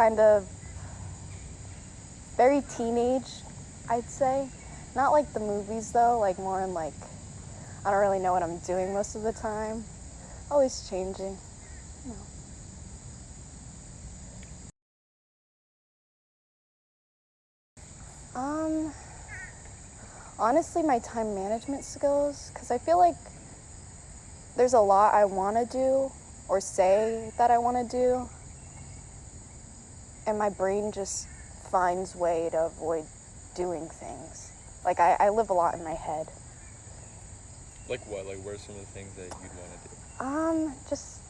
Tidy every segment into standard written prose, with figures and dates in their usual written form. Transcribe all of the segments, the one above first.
kind of very teenage, I'd say. Not like the movies though, like more in like, I don't really know what I'm doing most of the time. Always changing, you know. Honestly, my time management skills, because I feel like there's a lot I want to do or say that I want to do, and my brain just finds way to avoid doing things. Like, I live a lot in my head. Like what? Like, what are some of the things that you'd want to do? Just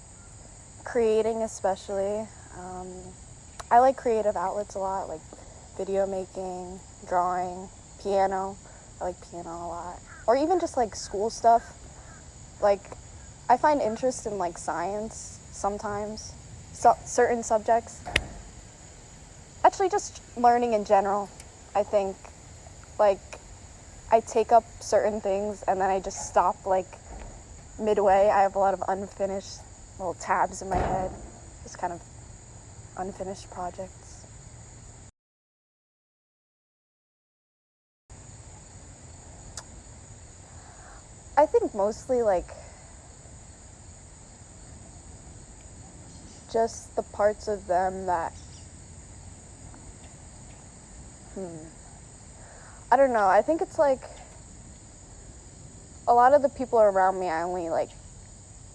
creating especially. I like creative outlets a lot, like video making, drawing, piano. I like piano a lot. Or even just like school stuff. Like, I find interest in like science sometimes, certain subjects. Actually, just learning in general, I think. Like, I take up certain things and then I just stop like midway. I have a lot of unfinished little tabs in my head, just kind of unfinished projects. I think mostly like just the parts of them that, I don't know, I think it's like a lot of the people around me, I only like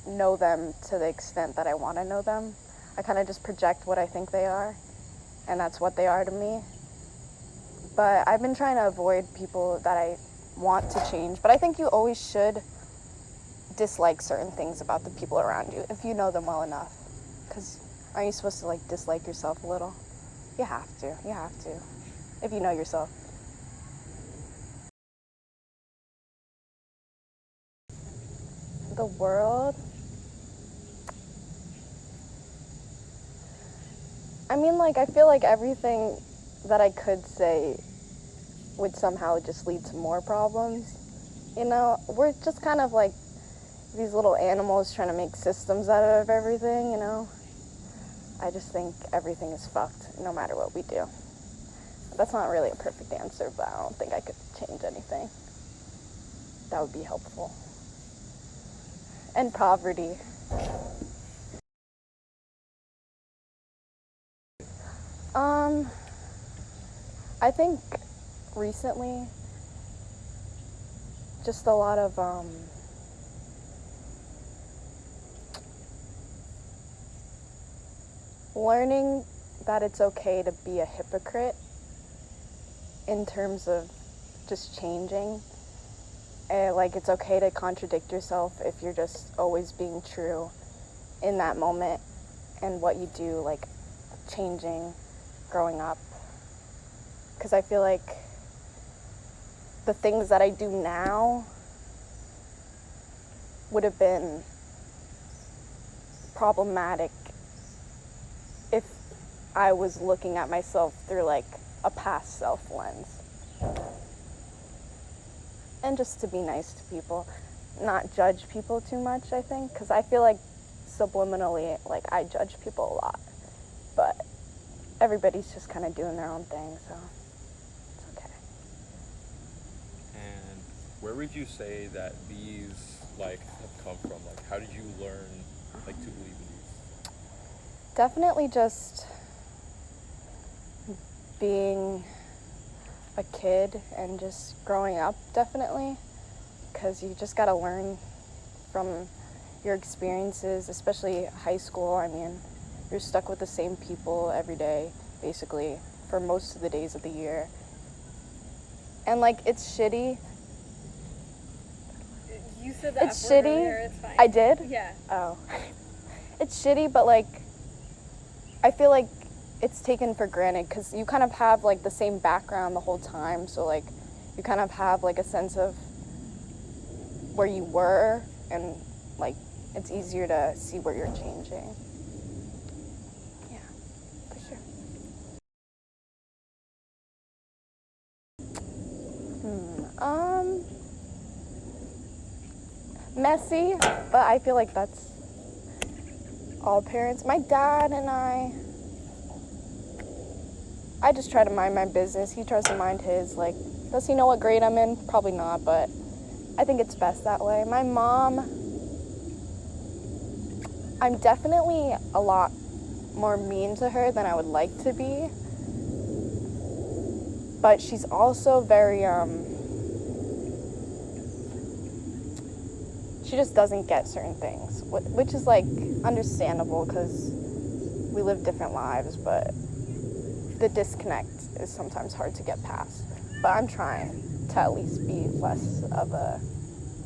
know them to the extent that I want to know them. I kind of just project what I think they are, and that's what they are to me. But I've been trying to avoid people that I want to change, but I think you always should dislike certain things about the people around you if you know them well enough. Because aren't you supposed to like dislike yourself a little? You have to, if you know yourself. The world? I mean, like, I feel like everything that I could say would somehow just lead to more problems. You know, we're just kind of like these little animals trying to make systems out of everything, you know? I just think everything is fucked no matter what we do. That's not really a perfect answer, but I don't think I could change anything. That would be helpful. And poverty. I think recently, just a lot of, learning that it's okay to be a hypocrite in terms of just changing. Like, it's okay to contradict yourself if you're just always being true in that moment and what you do, like changing, growing up. Because I feel like the things that I do now would have been problematic if I was looking at myself through like a past self lens. And just to be nice to people, not judge people too much, I think, because I feel like subliminally, like, I judge people a lot, but everybody's just kind of doing their own thing, so it's okay. And where would you say that these, like, have come from? Like, how did you learn, like, to believe in these? Definitely just being a kid and just growing up, definitely, because you just got to learn from your experiences, especially high school. I mean, you're stuck with the same people every day, basically, for most of the days of the year. And, like, it's shitty. You said that it's shitty. Earlier, it's fine. I did? Yeah. Oh. It's shitty, but, like, I feel like it's taken for granted because you kind of have, like, the same background the whole time. So, like, you kind of have, like, a sense of where you were, and, like, it's easier to see where you're changing. Yeah, for sure. Messy, but I feel like that's all parents. My dad and I, I just try to mind my business. He tries to mind his. Like, does he know what grade I'm in? Probably not, but I think it's best that way. My mom, I'm definitely a lot more mean to her than I would like to be. But she's also very, she just doesn't get certain things, which is, like, understandable because we live different lives, but the disconnect is sometimes hard to get past. But I'm trying to at least be less of a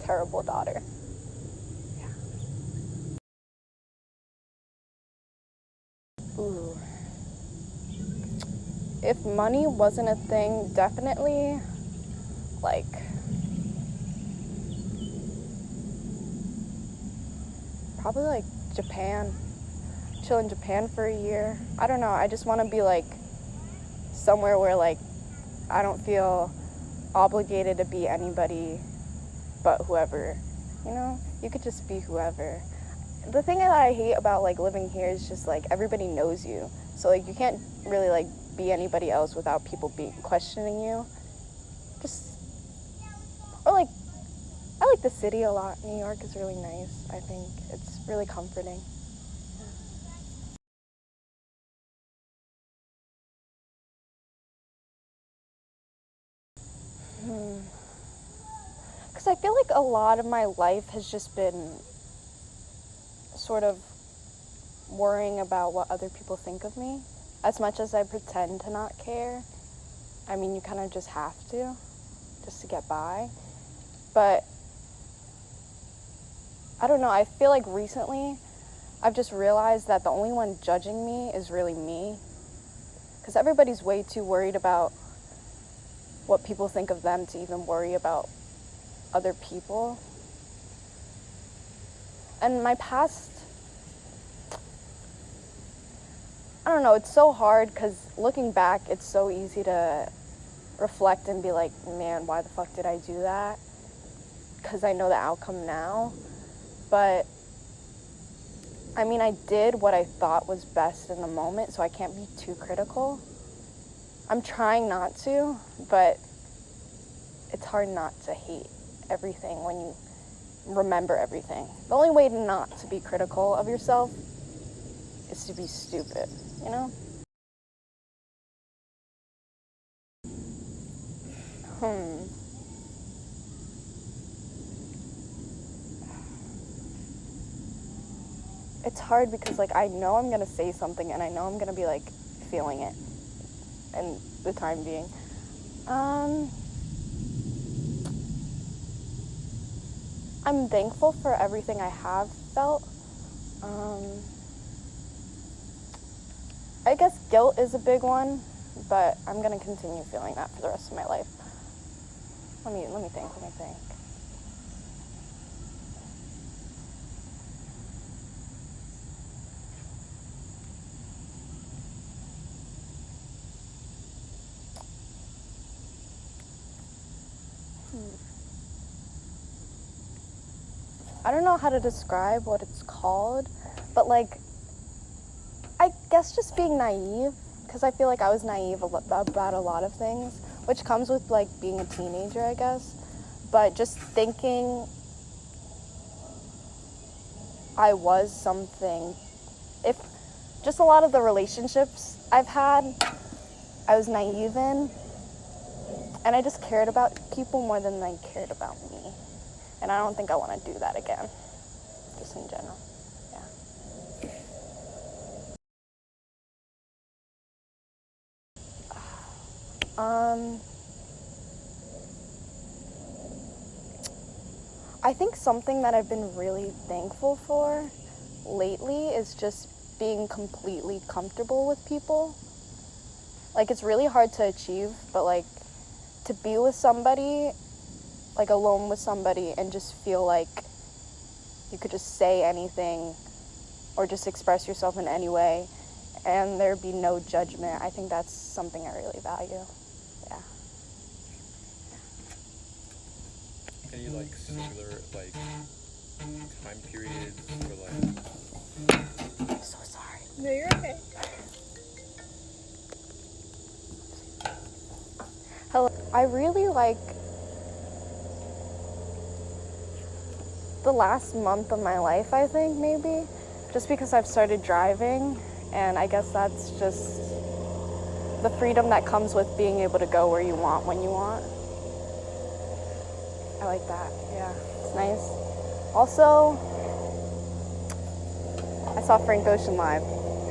terrible daughter. Yeah. Ooh. If money wasn't a thing, definitely, like, probably, like, Japan. Chill in Japan for a year. I don't know, I just want to be, like, somewhere where, like, I don't feel obligated to be anybody but whoever, you know? You could just be whoever. The thing that I hate about, like, living here is just, like, everybody knows you. So, like, you can't really, like, be anybody else without people questioning you. Or, like, I like the city a lot. New York is really nice, I think. It's really comforting. Because I feel like a lot of my life has just been sort of worrying about what other people think of me. As much as I pretend to not care, I mean, you kind of just have to, just to get by. But I don't know, I feel like recently I've just realized that the only one judging me is really me. Because everybody's way too worried about what people think of them to even worry about other people. And my past, I don't know, it's so hard because looking back, it's so easy to reflect and be like, man, why the fuck did I do that? Because I know the outcome now. But, I mean, I did what I thought was best in the moment, so I can't be too critical. I'm trying not to, but it's hard not to hate everything when you remember everything. The only way not to be critical of yourself is to be stupid, you know? It's hard because, like, I know I'm gonna say something and I know I'm gonna be, like, feeling it in the time being. I'm thankful for everything I have felt. I guess guilt is a big one, but I'm gonna continue feeling that for the rest of my life. Let me think. I don't know how to describe what it's called, but, like, I guess just being naive, because I feel like I was naive about a lot of things, which comes with, like, being a teenager, I guess. But just thinking I was something, if just a lot of the relationships I've had, I was naive in, and I just cared about people more than they cared about me. And I don't think I want to do that again, just in general. I think something that I've been really thankful for lately is just being completely comfortable with people. Like, it's really hard to achieve, but, like, to be with somebody, like, alone with somebody, and just feel like you could just say anything or just express yourself in any way and there'd be no judgment. I think that's something I really value. Yeah. Any, like, similar, like, time periods or, like... I'm so sorry. No, you're okay. Hello. I really like the last month of my life, I think, maybe. Just because I've started driving, and I guess that's just the freedom that comes with being able to go where you want when you want. I like that. Yeah, it's nice. Also, I saw Frank Ocean live.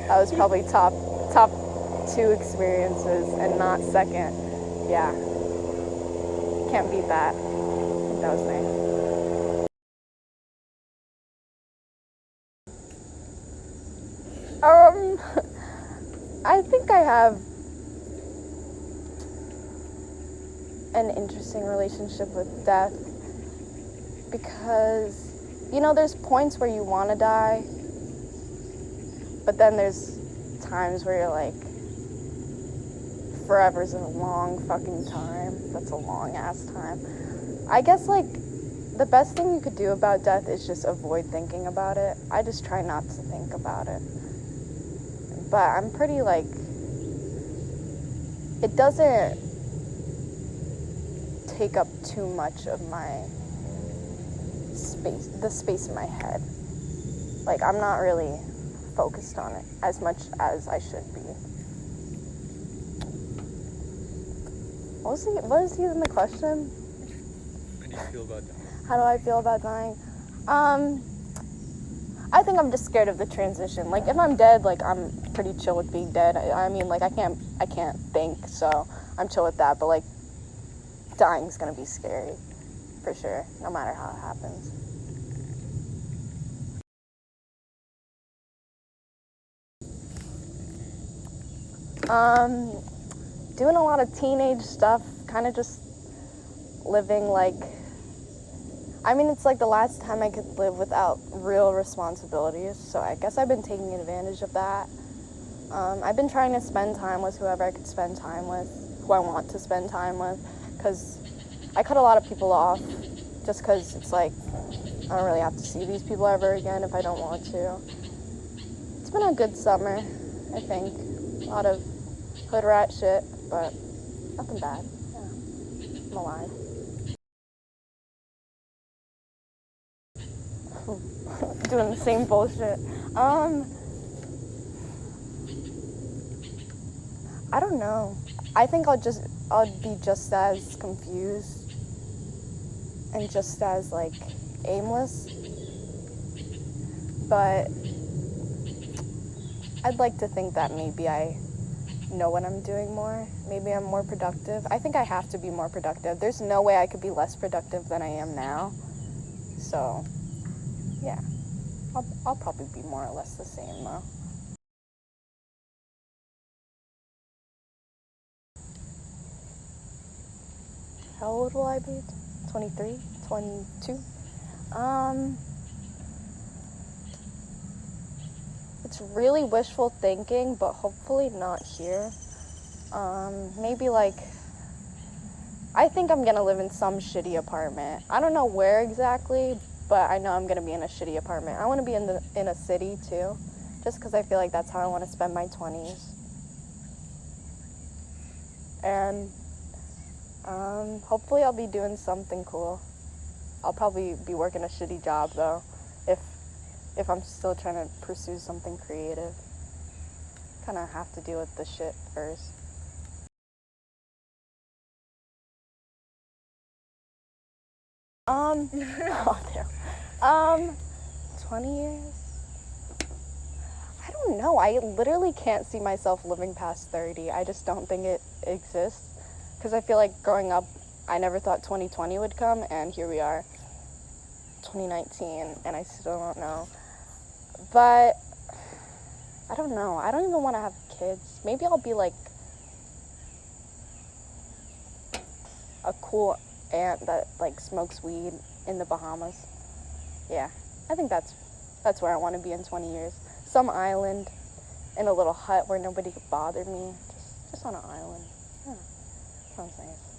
That was probably top 2 experiences and not second. Yeah, can't beat that. I think that was nice. I think I have an interesting relationship with death because, you know, there's points where you want to die, but then there's times where you're like, forever's a long fucking time. That's a long ass time. I guess, like, the best thing you could do about death is just avoid thinking about it. I just try not to think about it. But I'm pretty, like, it doesn't take up too much of my space, the space in my head. Like, I'm not really focused on it as much as I should be. What was even the question? How do you feel about dying? How do I feel about dying? I think I'm just scared of the transition. Like, if I'm dead, like, I'm pretty chill with being dead. I mean, like, I can't think, so I'm chill with that. But, like, dying's gonna be scary, for sure, no matter how it happens. Doing a lot of teenage stuff, kind of just living like, I mean, it's like the last time I could live without real responsibilities, so I guess I've been taking advantage of that. I've been trying to spend time with whoever I could spend time with, who I want to spend time with, because I cut a lot of people off just because it's like, I don't really have to see these people ever again if I don't want to. It's been a good summer, I think. A lot of hood rat shit, but nothing bad. Yeah, I'm alive. Doing the same bullshit. I don't know. I think I'll be just as confused and just as, like, aimless. But I'd like to think that maybe I know what I'm doing more. Maybe I'm more productive. I think I have to be more productive. There's no way I could be less productive than I am now. So, yeah. I'll probably be more or less the same, though. How old will I be? 23? 22? It's really wishful thinking, but hopefully not here. Maybe, like, I think I'm gonna live in some shitty apartment. I don't know where exactly, but I know I'm gonna be in a shitty apartment. I want to be in a city too, just because I feel like that's how I want to spend my 20s. And hopefully I'll be doing something cool. I'll probably be working a shitty job though, if I'm still trying to pursue something creative. Kind of have to deal with the shit first. Oh damn. 20 years? I don't know. I literally can't see myself living past 30. I just don't think it exists. Because I feel like growing up, I never thought 2020 would come, and here we are, 2019, and I still don't know. But I don't know. I don't even want to have kids. Maybe I'll be like a cool aunt that, like, smokes weed in the Bahamas. Yeah, I think that's where I want to be in 20 years. Some island in a little hut where nobody could bother me. Just on an island. Yeah, sounds nice.